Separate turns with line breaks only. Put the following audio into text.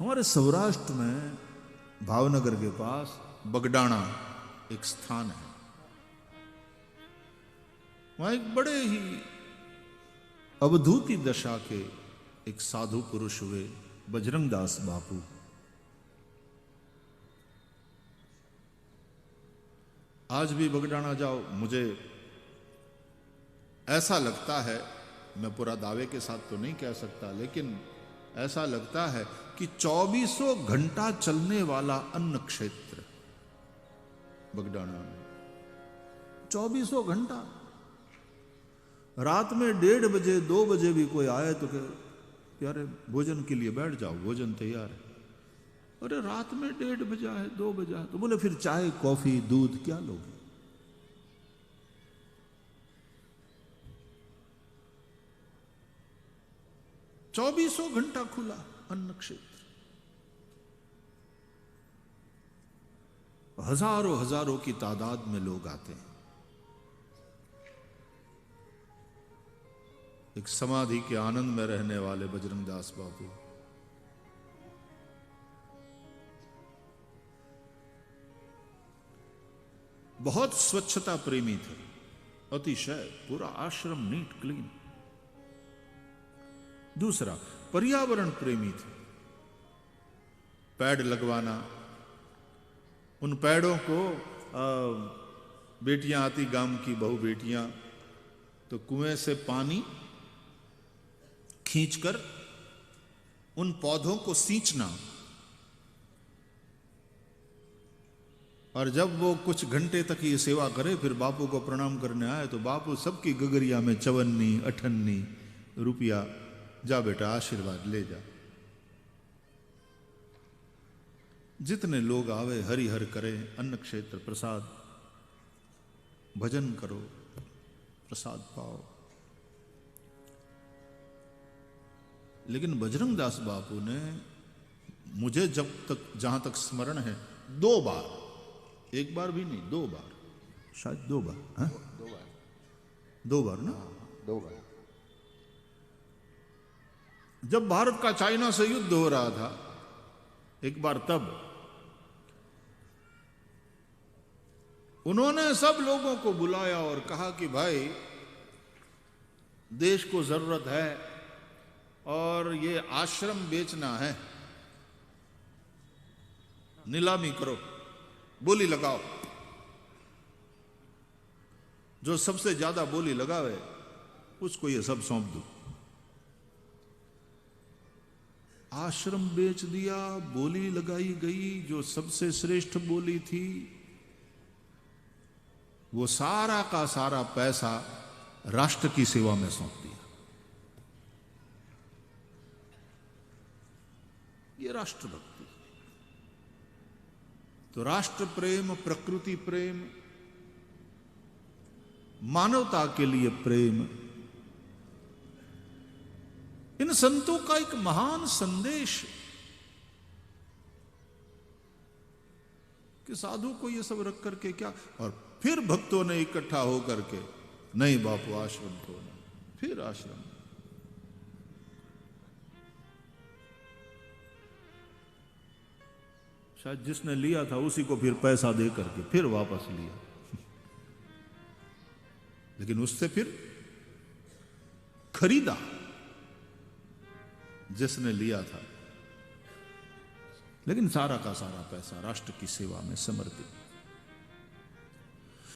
हमारे सौराष्ट्र में भावनगर के पास बगडाणा एक स्थान है। वहां एक बड़े ही अवधूति दशा के एक साधु पुरुष हुए बजरंग दास बापू। आज भी बगडाणा जाओ, मुझे ऐसा लगता है, मैं पूरा दावे के साथ तो नहीं कह सकता, लेकिन ऐसा लगता है कि 2400 घंटा चलने वाला अन्न क्षेत्र बगडाणा में। 2400 घंटा। रात में 1:30 बजे 2 बजे भी कोई आए तो कहे यार भोजन के लिए बैठ जाओ, भोजन तैयार है। अरे रात में 1:30 बजा है, 2 बजा है, तो बोले फिर चाय कॉफी दूध क्या लोगे? चौबीसों घंटा खुला अन्न क्षेत्र। हजारों हजारों की तादाद में लोग आते हैं। एक समाधि के आनंद में रहने वाले बजरंग दास बापू बहुत स्वच्छता प्रेमी थे, अतिशय, पूरा आश्रम नीट क्लीन। दूसरा, पर्यावरण प्रेमी थे। पेड़ लगवाना, उन पेड़ों को बेटियां आती, गांव की बहु बेटियां, तो कुएं से पानी खींचकर उन पौधों को सींचना, और जब वो कुछ घंटे तक ये सेवा करे फिर बापू को प्रणाम करने आए तो बापू सबकी गगरिया में 54 58 रुपया, जा बेटा आशीर्वाद ले जा। जितने लोग आवे हरिहर करें, अन्न क्षेत्र प्रसाद, भजन करो, प्रसाद पाओ। लेकिन बजरंग दास बापू ने, मुझे जब तक जहां तक स्मरण है, 2 बार, एक बार भी नहीं, 2 बार, शायद 2 बार, हाँ? 2 बार ना,
2 बार।
जब भारत का चाइना से युद्ध हो रहा था एक बार, तब उन्होंने सब लोगों को बुलाया और कहा कि भाई देश को जरूरत है और ये आश्रम बेचना है, नीलामी करो, बोली लगाओ, जो सबसे ज्यादा बोली लगावे उसको ये सब सौंप दो। आश्रम बेच दिया, बोली लगाई गई, जो सबसे श्रेष्ठ बोली थी वो सारा का सारा पैसा राष्ट्र की सेवा में सौंप दिया। ये राष्ट्रभक्ति। तो राष्ट्र प्रेम, प्रकृति प्रेम, मानवता के लिए प्रेम, इन संतों का एक महान संदेश कि साधु को ये सब रख करके क्या। और फिर भक्तों ने इकट्ठा होकर के, नहीं बापू आश्रम तो नहीं, फिर आश्रम। शायद जिसने लिया था उसी को फिर पैसा दे करके फिर वापस लिया, लेकिन उससे फिर खरीदा जिसने लिया था, लेकिन सारा का सारा पैसा राष्ट्र की सेवा में समर्पित।